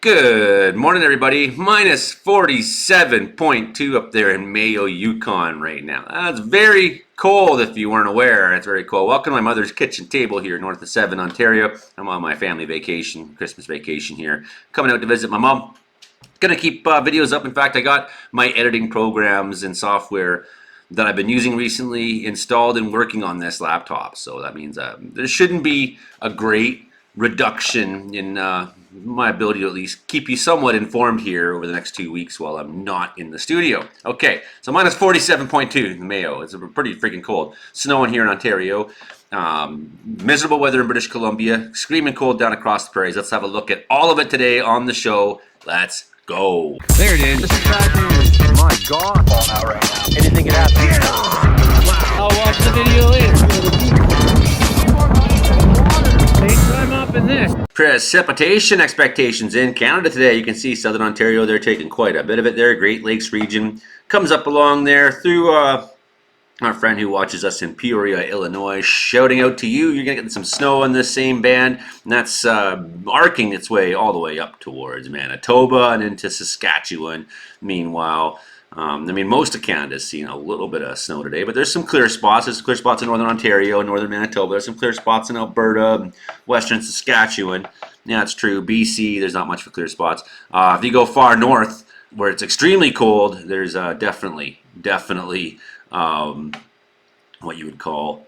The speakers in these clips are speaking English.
Good morning, everybody. Minus 47.2 up there in Mayo, Yukon right now. That's very cold if you weren't aware. It's very cold. Welcome to my mother's kitchen table here north of 7, Ontario. I'm on my family vacation, Christmas vacation here. Coming out to visit my mom. Gonna keep videos up. In fact, I got my editing programs and software that I've been using recently installed and working on this laptop. So that means there shouldn't be a great reduction in my ability to at least keep you somewhat informed here over the next 2 weeks while I'm not in the studio. Okay, so minus 47.2 in Mayo. It's pretty freaking cold. Snowing here in Ontario. Miserable weather in British Columbia. Screaming cold down across the prairies. Let's have a look at all of it today on the show. Let's go. There it is. This is bad news. My God. Fall out right now. Anything can happen. I'll watch the video later. I'm up in this. Precipitation expectations in Canada today. You can see southern Ontario, they're taking quite a bit of it there. Great Lakes region comes up along there through our friend who watches us in Peoria, Illinois. Shouting out to you. You're going to get some snow in this same band. And that's arcing its way all the way up towards Manitoba and into Saskatchewan. Meanwhile, most of Canada's seen a little bit of snow today, but there's some clear spots. There's some clear spots in northern Ontario, northern Manitoba. There's some clear spots in Alberta, western Saskatchewan. Yeah, it's true. BC, there's not much for clear spots. If you go far north, where it's extremely cold, there's definitely what you would call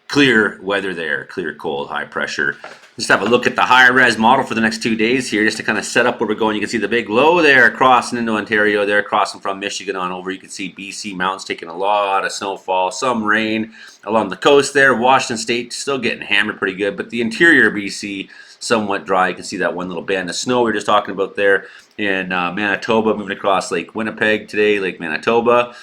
clear weather there. Clear, cold, high pressure. Just have a look at the high res model for the next 2 days here, just to kind of set up where we're going. You can see the big low there crossing into Ontario there, crossing from Michigan on over. You can see BC mountains taking a lot of snowfall, some rain along the coast there. Washington State still getting hammered pretty good, but the interior BC somewhat dry. You can see that one little band of snow we were just talking about there in Manitoba, moving across Lake Winnipeg today, Lake Manitoba.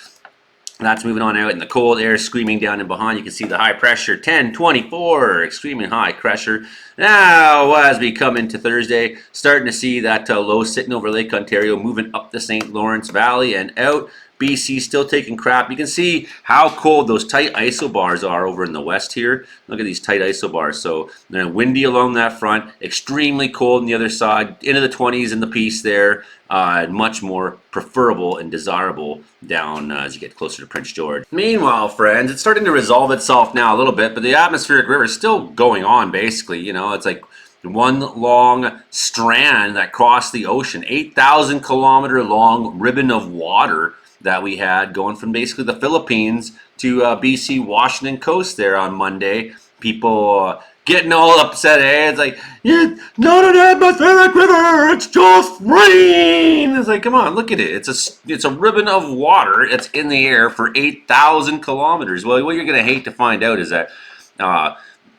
That's moving on out in the cold air, screaming down in behind. You can see the high pressure, 1024, extremely high pressure. Now, as we come into Thursday, starting to see that low sitting over Lake Ontario, moving up the St. Lawrence Valley and out. BC still taking crap. You can see how cold those tight isobars are over in the west here. Look at these tight isobars. So they're windy along that front, extremely cold on the other side, into the 20s in the piece there. Much more preferable and desirable down as you get closer to Prince George. Meanwhile, friends, it's starting to resolve itself now a little bit, but the atmospheric river is still going on basically. You know, it's like one long strand that crossed the ocean, 8,000 kilometer long ribbon of water that we had going from basically the Philippines to BC Washington coast there on Monday. People getting all upset. It's like, it's not an atmospheric river, it's just rain. It's like, come on, look at it. It's a ribbon of water. It's in the air for 8,000 kilometers. Well, what you're going to hate to find out is that,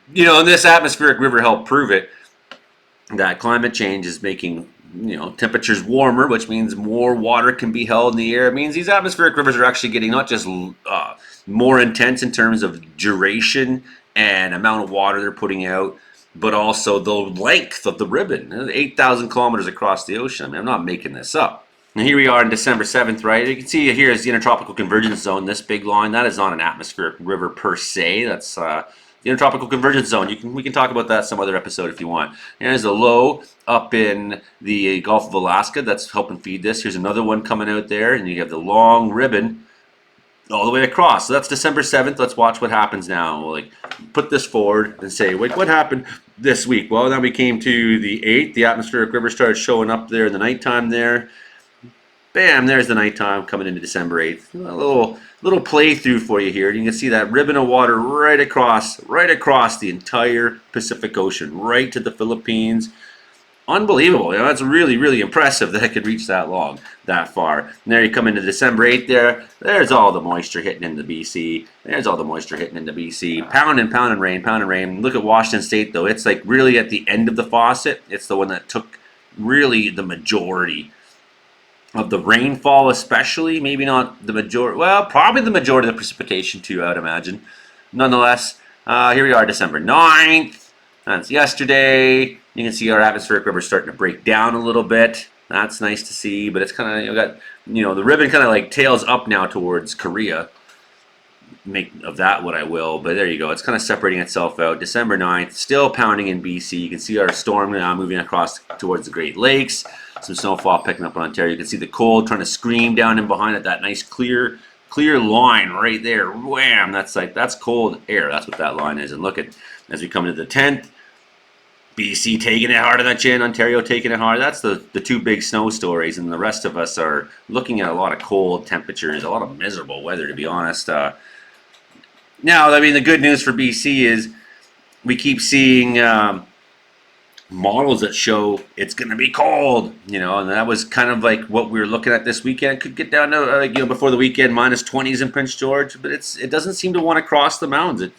this atmospheric river helped prove it, that climate change is making temperatures warmer, which means more water can be held in the air. It means these atmospheric rivers are actually getting not just more intense in terms of duration and amount of water they're putting out, but also the length of the ribbon, 8,000 kilometers across the ocean. I mean, I'm not making this up. And here we are on December 7th, right? You can see here is the intertropical convergence zone, this big line. That is not an atmospheric river per se. That's the intertropical convergence zone. We can talk about that some other episode if you want. And there's a low up in the Gulf of Alaska that's helping feed this. Here's another one coming out there, and you have the long ribbon all the way across. So that's December 7th. Let's watch what happens now. We'll put this forward and say, wait, what happened this week? Well, then we came to the 8th. The atmospheric river started showing up there in the nighttime there. Bam, there's the nighttime coming into December 8th. A little playthrough for you here. You can see that ribbon of water right across the entire Pacific Ocean, right to the Philippines. Unbelievable. That's really, really impressive that it could reach that long, that far. And there you come into December 8th there. There's all the moisture hitting into BC. There's all the moisture hitting into BC. Pound and rain. Look at Washington State, though. It's like really at the end of the faucet. It's the one that took really the majority of the rainfall, especially. Maybe not the majority. Well, probably the majority of the precipitation, too, I would imagine. Nonetheless, here we are, December 9th. That's yesterday. You can see our atmospheric river starting to break down a little bit. That's nice to see, but it's kind of, the ribbon kind of like tails up now towards Korea. make of that what I will, but there you go. It's kind of separating itself out. December 9th, still pounding in BC. You can see our storm now moving across towards the Great Lakes. Some snowfall picking up in Ontario. You can see the cold trying to scream down in behind it. That nice clear line right there. Wham! That's cold air. That's what that line is. And look at, as we come into the 10th, BC taking it hard on the chin, Ontario taking it hard. That's the two big snow stories, and the rest of us are looking at a lot of cold temperatures, a lot of miserable weather, to be honest. Now, I mean, the good news for BC is we keep seeing models that show it's going to be cold, and that was kind of like what we were looking at this weekend. It could get down to, before the weekend, minus 20s in Prince George, but it doesn't seem to want to cross the mountains.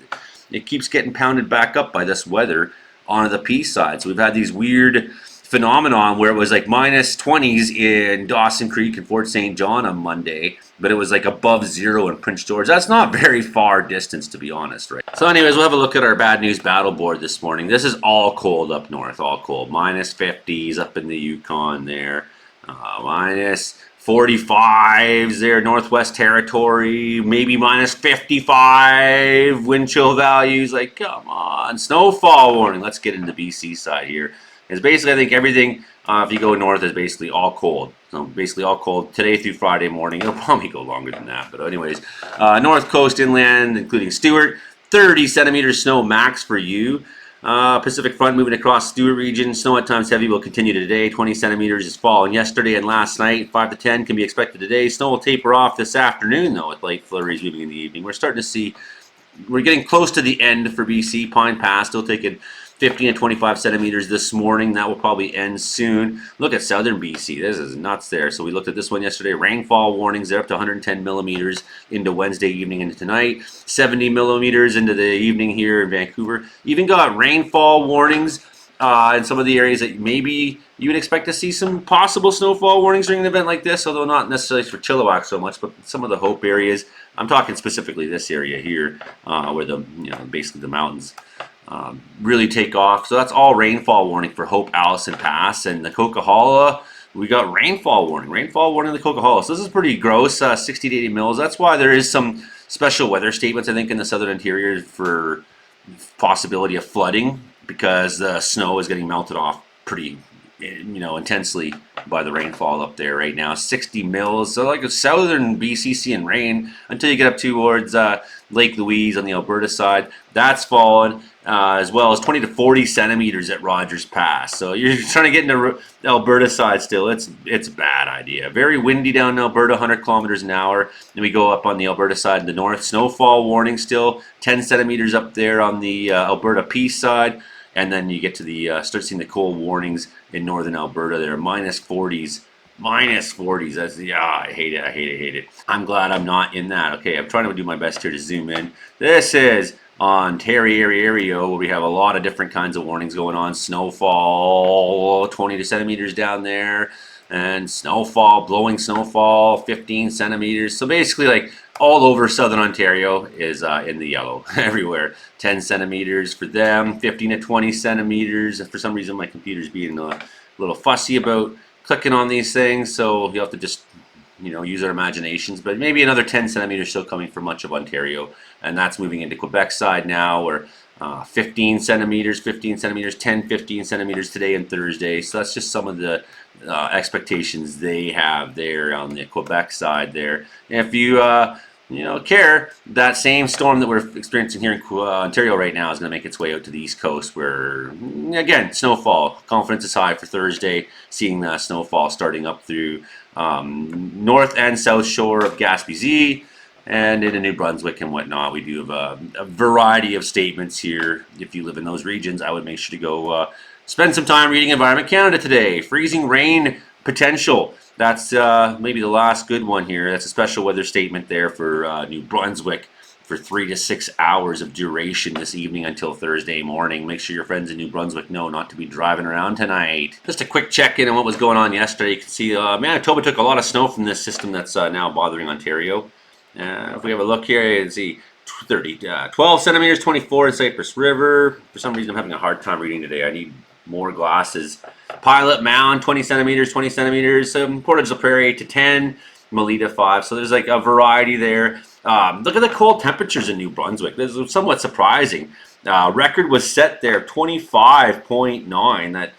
It keeps getting pounded back up by this weather onto the peace side. So we've had these weird phenomenon where it was like minus 20s in Dawson Creek and Fort St. John on Monday, but it was like above zero in Prince George. That's not very far distance, to be honest, right? So anyways, we'll have a look at our bad news battle board this morning. This is all cold up north, all cold. Minus 50s up in the Yukon there. Minus 45s there, Northwest Territory, maybe minus 55 wind chill values. Like, come on. Snowfall warning. Let's get into the BC side here. It's basically, I think everything, if you go north, is basically all cold. So basically all cold today through Friday morning. It'll probably go longer than that. But anyways, North Coast inland, including Stewart, 30 centimeters snow max for you. Pacific front moving across Stewart region. Snow at times heavy will continue today. 20 centimeters is falling yesterday and last night. 5 to 10 can be expected today. Snow will taper off this afternoon, though, with light flurries moving in the evening. We're starting to see, we're getting close to the end for BC. Pine Pass still taking 15 and 25 centimeters this morning. That will probably end soon. Look at southern BC. This is nuts there. So we looked at this one yesterday. Rainfall warnings. They're up to 110 millimeters into Wednesday evening into tonight. 70 millimeters into the evening here in Vancouver. Even got rainfall warnings in some of the areas that maybe you would expect to see some possible snowfall warnings during an event like this, although not necessarily for Chilliwack so much, but some of the Hope areas. I'm talking specifically this area here, where the basically the mountains really take off. So that's all rainfall warning for Hope, Allison Pass, and the Coquihalla. We got rainfall warning. Rainfall warning in the Coquihalla. So this is pretty gross, 60 to 80 mils. That's why there is some special weather statements, I think, in the southern interior for possibility of flooding, because the snow is getting melted off pretty intensely by the rainfall up there right now. 60 mils. So like a southern BCC and rain until you get up towards Lake Louise on the Alberta side. That's fallen. As well as 20 to 40 centimeters at Rogers Pass. So you're trying to get into the Alberta side still. It's a bad idea. Very windy down in Alberta, 100 kilometers an hour. Then we go up on the Alberta side in the north. Snowfall warning still, 10 centimeters up there on the Alberta Peace side. And then you get to the start seeing the cold warnings in northern Alberta there, minus 40s. Minus 40s. That's, I hate it. I'm glad I'm not in that. Okay, I'm trying to do my best here to zoom in. This is Ontario, where we have a lot of different kinds of warnings going on. Snowfall, 20 centimeters down there, and snowfall, blowing snowfall, 15 centimeters. So basically, like all over southern Ontario is in the yellow everywhere. 10 centimeters for them, 15 to 20 centimeters. For some reason, my computer's being a little fussy about clicking on these things, so you have to just use our imaginations. But maybe another 10 centimeters still coming for much of Ontario, and that's moving into Quebec side now, where 15 centimeters, 15 centimeters today and Thursday. So that's just some of the expectations they have there on the Quebec side there. And if you care, that same storm that we're experiencing here in Ontario right now is going to make its way out to the East Coast, where, again, snowfall. Confidence is high for Thursday, seeing the snowfall starting up through north and south shore of Gaspé Z and into New Brunswick and whatnot. We do have a variety of statements here. If you live in those regions, I would make sure to go spend some time reading Environment Canada today. Freezing rain potential. That's maybe the last good one here. That's a special weather statement there for New Brunswick for 3 to 6 hours of duration this evening until Thursday morning. Make sure your friends in New Brunswick know not to be driving around tonight. Just a quick check-in on what was going on yesterday. You can see Manitoba took a lot of snow from this system that's now bothering Ontario. If we have a look here, you can see 12 centimeters, 24 in Cypress River. For some reason, I'm having a hard time reading today. I need more glasses. Pilot Mound, 20 centimeters. Portage la Prairie, 8 to 10. Melita 5. So there's like a variety there. Look at the cold temperatures in New Brunswick. This is somewhat surprising. Record was set there, 25.9. That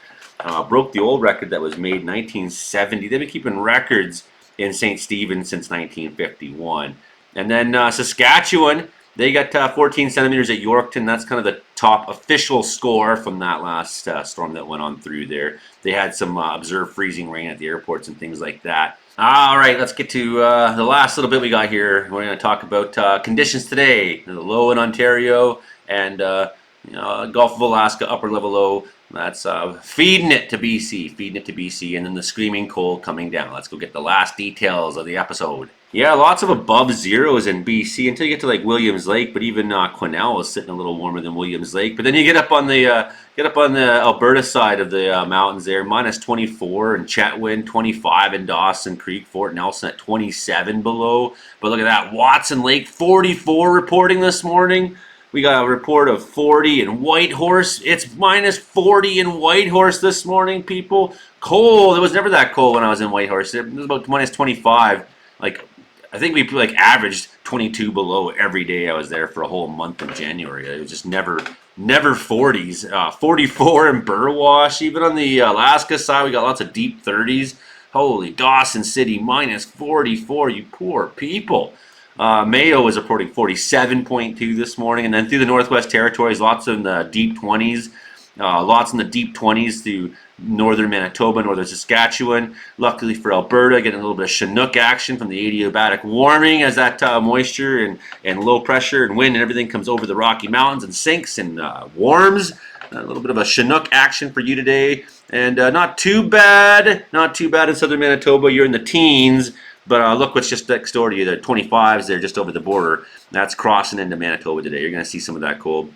broke the old record that was made in 1970. They've been keeping records in St. Stephen since 1951. And then Saskatchewan, they got 14 centimeters at Yorkton. That's kind of the top official score from that last storm that went on through there. They had some observed freezing rain at the airports and things like that. All right, let's get to the last little bit we got here. We're going to talk about conditions today. The low in Ontario and Gulf of Alaska, upper level low. That's feeding it to BC, and then the screaming cold coming down. Let's go get the last details of the episode. Yeah, lots of above zeros in BC until you get to like Williams Lake, but even Quesnel is sitting a little warmer than Williams Lake. But then you get up on the Alberta side of the mountains there, minus 24 in Chetwynd, 25 in Dawson Creek, Fort Nelson at 27 below. But look at that, Watson Lake 44 reporting this morning. We got a report of 40 in Whitehorse. It's minus 40 in Whitehorse this morning, people. Cold. It was never that cold when I was in Whitehorse. It was about minus 25. Like, I think we like averaged 22 below every day I was there for a whole month in January. It was just never 40s. 44 in Burwash. Even on the Alaska side, we got lots of deep 30s. Holy, Dawson City minus 44. You poor people. Mayo was reporting 47.2 this morning, and then through the Northwest Territories, lots in the deep 20s. Lots in the deep 20s through northern Manitoba, northern Saskatchewan. Luckily for Alberta, getting a little bit of Chinook action from the adiabatic warming as that moisture and low pressure and wind and everything comes over the Rocky Mountains and sinks and warms. A little bit of a Chinook action for you today. And not too bad in southern Manitoba. You're in the teens. But look what's just next door to you. The 25s, they're just over the border. That's crossing into Manitoba today. You're going to see some of that cold.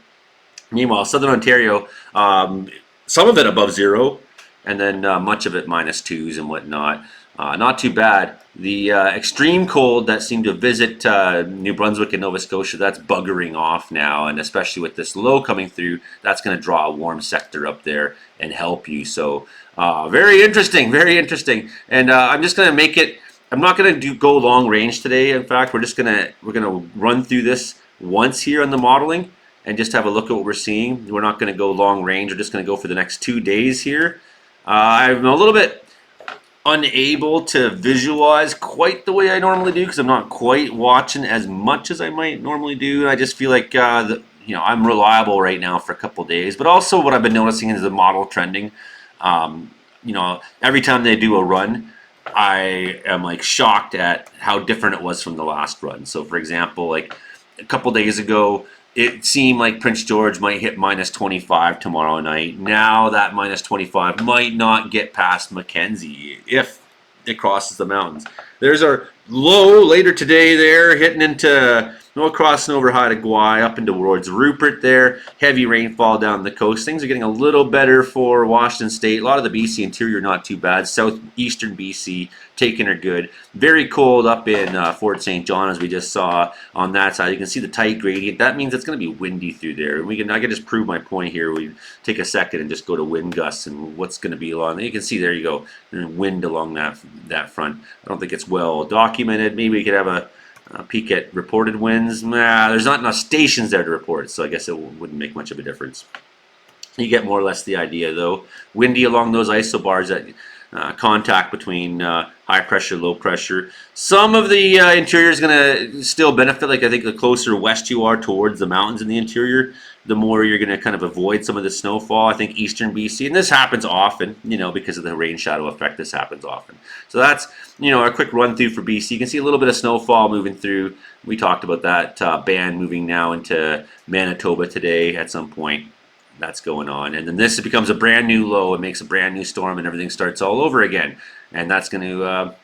Meanwhile, southern Ontario, some of it above zero, and then much of it minus 2s and whatnot. Not too bad. The extreme cold that seemed to visit New Brunswick and Nova Scotia, that's buggering off now. And especially with this low coming through, that's going to draw a warm sector up there and help you. So very interesting, very interesting. And I'm just going to make it. I'm not going to go long range today. In fact, we're gonna run through this once here on the modeling and just have a look at what we're seeing. We're not going to go long range. We're just going to go for the next 2 days here. I'm a little bit unable to visualize quite the way I normally do because I'm not quite watching as much as I might normally do. I just feel like I'm reliable right now for a couple days. But also what I've been noticing is the model trending. Every time they do a run, I am like shocked at how different it was from the last run. So for example, like a couple days ago, it seemed like Prince George might hit minus 25 tomorrow night. Now that minus 25 might not get past Mackenzie if it crosses the mountains. There's our low later today there, hitting into crossing over Haida Gwaii up into towards Rupert there. Heavy rainfall down the coast. Things are getting a little better for Washington State. A lot of the BC interior not too bad. Southeastern BC taking her good. Very cold up in Fort St. John as we just saw on that side. You can see the tight gradient. That means it's going to be windy through there. I can just prove my point here. We take a second and just go to wind gusts and what's going to be along. You can see there you go. Wind along that front. I don't think it's well documented. Maybe we could have a peek at reported winds. There's not enough stations there to report, so I guess it wouldn't make much of a difference. You get more or less the idea, though. Windy along those isobars at contact between high pressure, low pressure. Some of the interior is going to still benefit. Like I think the closer west you are towards the mountains in the interior, the more you're going to kind of avoid some of the snowfall. I think eastern BC, and this happens often, because of the rain shadow effect, this happens often. So that's, a quick run through for BC. You can see a little bit of snowfall moving through. We talked about that band moving now into Manitoba today at some point. That's going on. And then this becomes a brand new low. It makes a brand new storm and everything starts all over again. And that's going to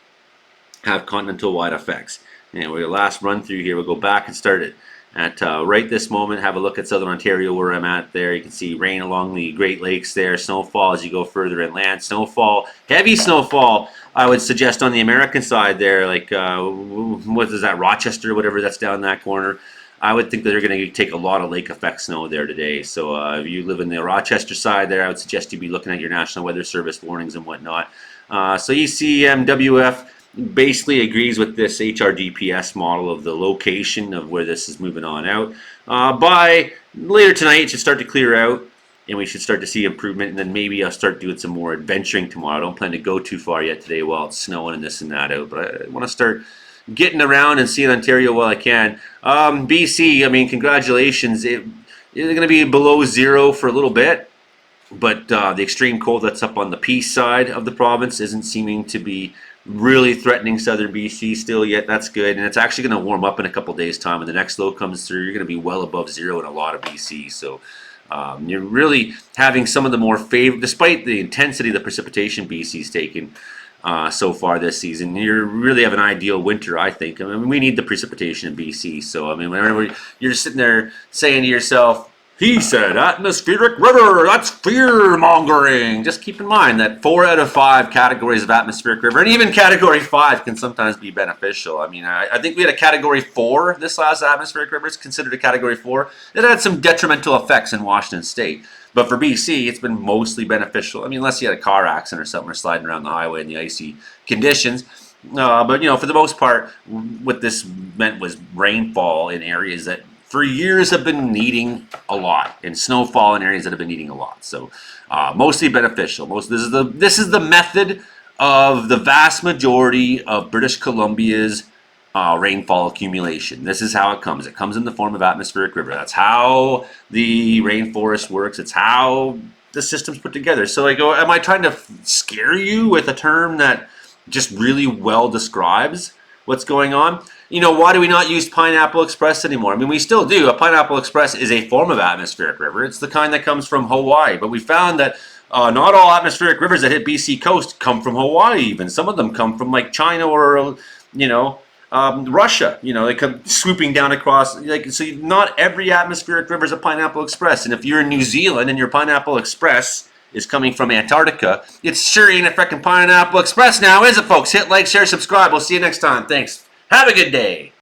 have continental-wide effects. Anyway, last run through here, we'll go back and start it at right this moment. Have a look at southern Ontario where I'm at there. You can see rain along the Great Lakes there. Snowfall as you go further inland. Snowfall, heavy snowfall, I would suggest on the American side there. Like, what is that, Rochester, whatever that's down that corner. I would think that they're going to take a lot of lake effect snow there today. So if you live in the Rochester side there, I would suggest you be looking at your National Weather Service warnings and whatnot. So ECMWF basically agrees with this HRGPS model of the location of where this is moving on out. By later tonight, it should start to clear out, and we should start to see improvement. And then maybe I'll start doing some more adventuring tomorrow. I don't plan to go too far yet today while it's snowing and this and that out, but I want to start getting around and seeing Ontario while I can. BC, I mean, congratulations. It's going to be below zero for a little bit, but the extreme cold that's up on the peace side of the province isn't seeming to be really threatening southern BC still yet. That's good, and it's actually going to warm up in a couple days time. When the next low comes through, you're going to be well above zero in a lot of BC. So you're really having some of the more despite the intensity of the precipitation BC's taken so far this season, you really have an ideal winter, I think. I mean, we need the precipitation in BC. So I mean, whenever you're sitting there saying to yourself, he said, atmospheric river, that's fear-mongering. Just keep in mind that 4 out of 5 categories of atmospheric river, and even category 5 can sometimes be beneficial. I mean, I think we had a category 4 this last atmospheric river. It's considered a category 4. It had some detrimental effects in Washington State. But for BC, it's been mostly beneficial. I mean, unless you had a car accident or something, or sliding around the highway in the icy conditions. But, you know, for the most part, what this meant was rainfall in areas that for years have been needing a lot, and snowfall in areas that have been needing a lot. So mostly beneficial. This is the method of the vast majority of British Columbia's rainfall accumulation. This is how it comes. It comes in the form of atmospheric river. That's how the rainforest works. It's how the system's put together. So I go, am I trying to scare you with a term that just really well describes what's going on? You know, why do we not use Pineapple Express anymore? I mean, we still do. A Pineapple Express is a form of atmospheric river. It's the kind that comes from Hawaii. But we found that not all atmospheric rivers that hit BC coast come from Hawaii even. Some of them come from like China or, you know, Russia. You know, they come swooping down across. Like, so not every atmospheric river is a Pineapple Express. And if you're in New Zealand and your Pineapple Express is coming from Antarctica, it sure ain't a freaking Pineapple Express now, is it, folks? Hit like, share, subscribe. We'll see you next time. Thanks. Have a good day.